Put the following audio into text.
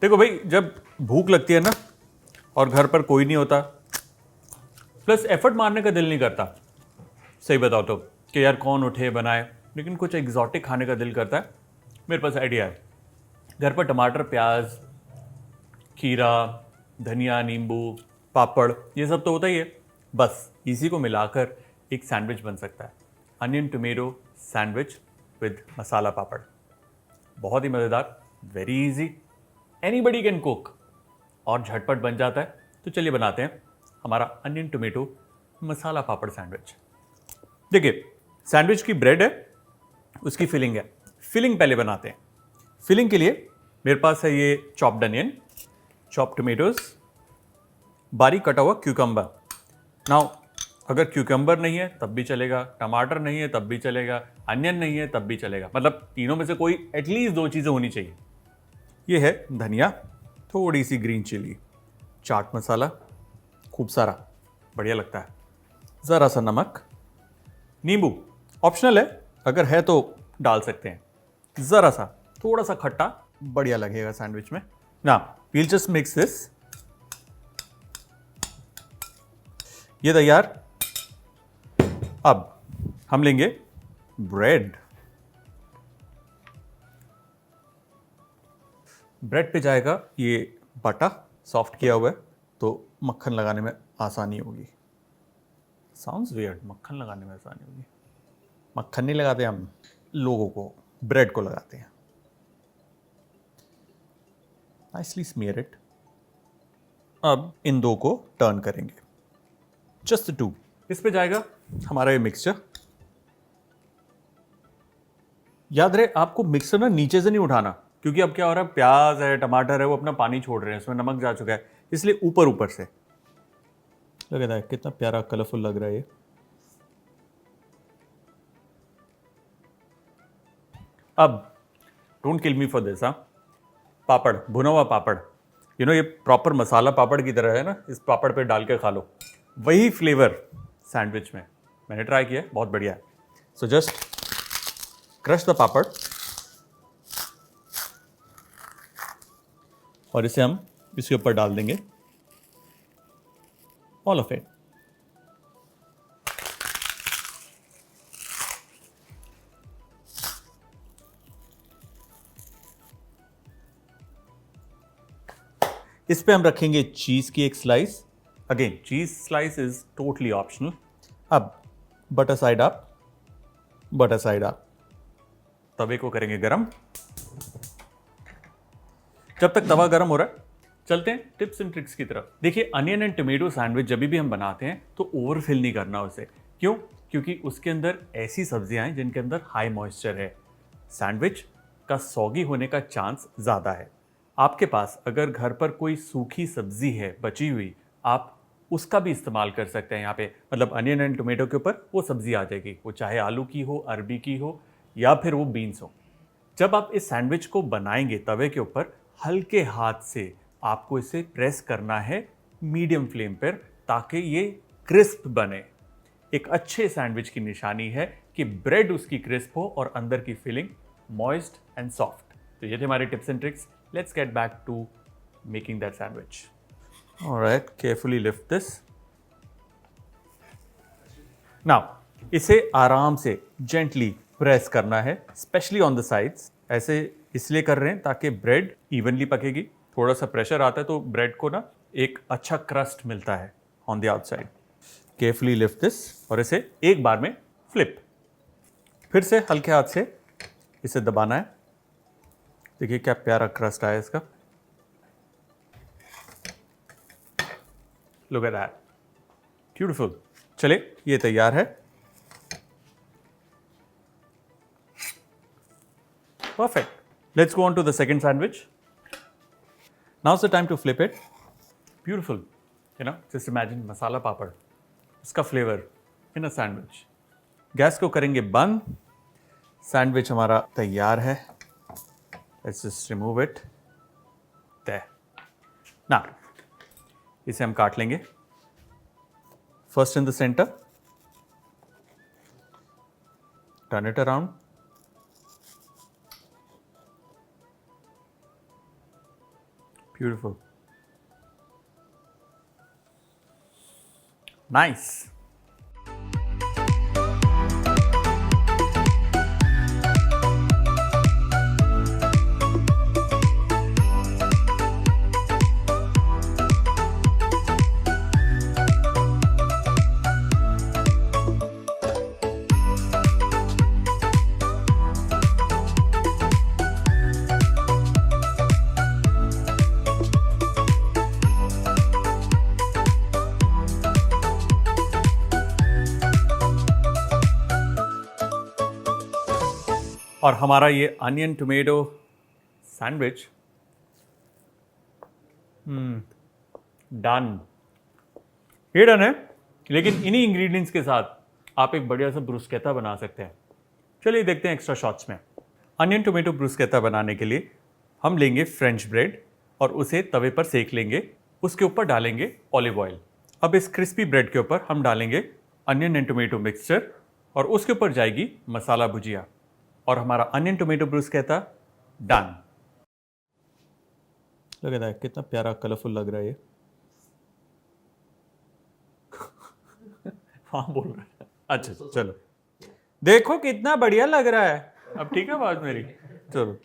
देखो भाई, जब भूख लगती है ना और घर पर कोई नहीं होता, प्लस एफर्ट मारने का दिल नहीं करता, सही बताओ तो, कि यार कौन उठे बनाए, लेकिन कुछ एग्जॉटिक खाने का दिल करता है। मेरे पास आइडिया है। घर पर टमाटर, प्याज, खीरा, धनिया, नींबू, पापड़, ये सब तो होता ही है। बस इसी को मिलाकर एक सैंडविच बन सकता है। Onion tomato sandwich with masala papad. बहुत ही मज़ेदार, very easy, anybody can cook और झटपट बन जाता है। तो चलिए बनाते हैं हमारा onion tomato masala papad sandwich. देखिए, सैंडविच की ब्रेड है, उसकी फिलिंग है। फिलिंग पहले बनाते हैं। फिलिंग के लिए मेरे पास है ये चॉप्ड अनियन, चॉप टोमेटोज, बारीक कटा हुआ क्यूकम्बर। नाउ अगर क्यूकम्बर नहीं है तब भी चलेगा, टमाटर नहीं है तब भी चलेगा, अनियन नहीं है तब भी चलेगा, मतलब तीनों में से कोई एटलीस्ट 2 चीज़ें होनी चाहिए। ये है धनिया, थोड़ी सी ग्रीन चिली, चाट मसाला खूब सारा, बढ़िया लगता है, ज़रा सा नमक, नींबू ऑप्शनल है, अगर है तो डाल सकते हैं, ज़रा सा थोड़ा सा खट्टा, बढ़िया लगेगा सैंडविच में ना। We'll just mix this. ये तैयार। अब हम लेंगे ब्रेड। ब्रेड पे जाएगा ये बटा, सॉफ्ट किया हुआ है, तो मक्खन लगाने में आसानी होगी। साउंड्स वियर्ड, मक्खन लगाने में आसानी होगी। मक्खन नहीं लगाते हम, लोगों को, ब्रेड को लगाते हैं। Nicely smear it. अब इन दो को टर्न करेंगे, जस्ट 2। इस पे जाएगा हमारा ये मिक्सचर। याद रहे आपको मिक्सर ना नीचे से नहीं उठाना, क्योंकि अब क्या हो रहा है, प्याज है, टमाटर है, वो अपना पानी छोड़ रहे हैं, इसमें नमक जा चुका है, इसलिए ऊपर ऊपर से। लग रहा है कितना प्यारा कलरफुल लग रहा है ये। अब don't kill me for this. हाँ, पापड़, भुना हुआ पापड़, ये प्रॉपर मसाला पापड़ की तरह है ना, इस पापड़ पे डाल के खा लो, वही फ्लेवर सैंडविच में। मैंने ट्राई किया, बहुत बढ़िया है। सो जस्ट क्रश द पापड़ और इसे हम इसके ऊपर डाल देंगे, ऑल ऑफ इट। इस पे हम रखेंगे चीज की एक slice. Again cheese slice is totally optional. अब butter side up, butter side up. तवे को करेंगे गरम। जब तक तवा गरम हो रहा है, चलते हैं टिप्स एंड ट्रिक्स की तरफ। देखिए, अनियन एंड टोमेटो सैंडविच जब भी हम बनाते हैं तो ओवरफिल नहीं करना उसे। क्यों? क्योंकि उसके अंदर ऐसी सब्जियां हैं जिनके अंदर हाई मॉइस्चर है। सैंडविच का सॉगी होने का चांस ज़्यादा है। आपके पास अगर घर पर कोई सूखी सब्जी है बची हुई, आप उसका भी इस्तेमाल कर सकते हैं यहाँ पे, मतलब अनियन एंड टोमेटो के ऊपर वो सब्जी आ जाएगी, वो चाहे आलू की हो, अरबी की हो, या फिर वो बीन्स हो। जब आप इस सैंडविच को बनाएंगे तवे के ऊपर, हल्के हाथ से आपको इसे प्रेस करना है मीडियम फ्लेम पर, ताकि ये क्रिस्प बने। एक अच्छे सैंडविच की निशानी है कि ब्रेड उसकी क्रिस्प हो और अंदर की फिलिंग मॉइस्ट एंड सॉफ्ट। तो ये थे हमारे tips and tricks. Let's get back to making that sandwich. Alright, carefully lift this. Now इसे आराम से जेंटली प्रेस करना है, स्पेशली ऑन द साइड्स। ऐसे इसलिए कर रहे हैं ताकि ब्रेड इवनली पकेगी। थोड़ा सा प्रेशर आता है तो ब्रेड को ना एक अच्छा क्रस्ट मिलता है on the outside. Carefully lift this और इसे एक बार में फ्लिप। फिर से हल्के हाथ से इसे दबाना है। देखिए क्या प्यारा क्रस्ट आया इसका। Look at that, beautiful. चलिए, ये तैयार है। Perfect. Let's go on to the second sandwich. Now's the time to flip it. Beautiful. Just imagine masala papad. उसका flavour in a sandwich. Gas को करेंगे बंद। सैंडविच हमारा तैयार है। Let's just remove it. There. Now, इसे हम काट लेंगे। First in the center. Turn it around. Beautiful, nice. और हमारा ये अनियन टोमेटो सैंडविच डन। ये डन है, लेकिन इन्हीं इंग्रेडिएंट्स के साथ आप एक बढ़िया सा ब्रुस्केटा बना सकते हैं। चलिए देखते हैं एक्स्ट्रा शॉट्स में। अनियन टोमेटो ब्रुस्केटा बनाने के लिए हम लेंगे फ्रेंच ब्रेड और उसे तवे पर सेक लेंगे। उसके ऊपर डालेंगे ऑलिव ऑयल। अब इस क्रिस्पी ब्रेड के ऊपर हम डालेंगे अनियन एंड टोमेटो मिक्सचर और उसके ऊपर जाएगी मसाला भुजिया और हमारा अनियन टोमेटो ब्रुस्केटा डन। लग रहा है कितना प्यारा कलरफुल लग रहा है ये। हाँ बोल रहा है। अच्छा चलो, देखो कितना बढ़िया लग रहा है। अब ठीक है बात मेरी, चलो।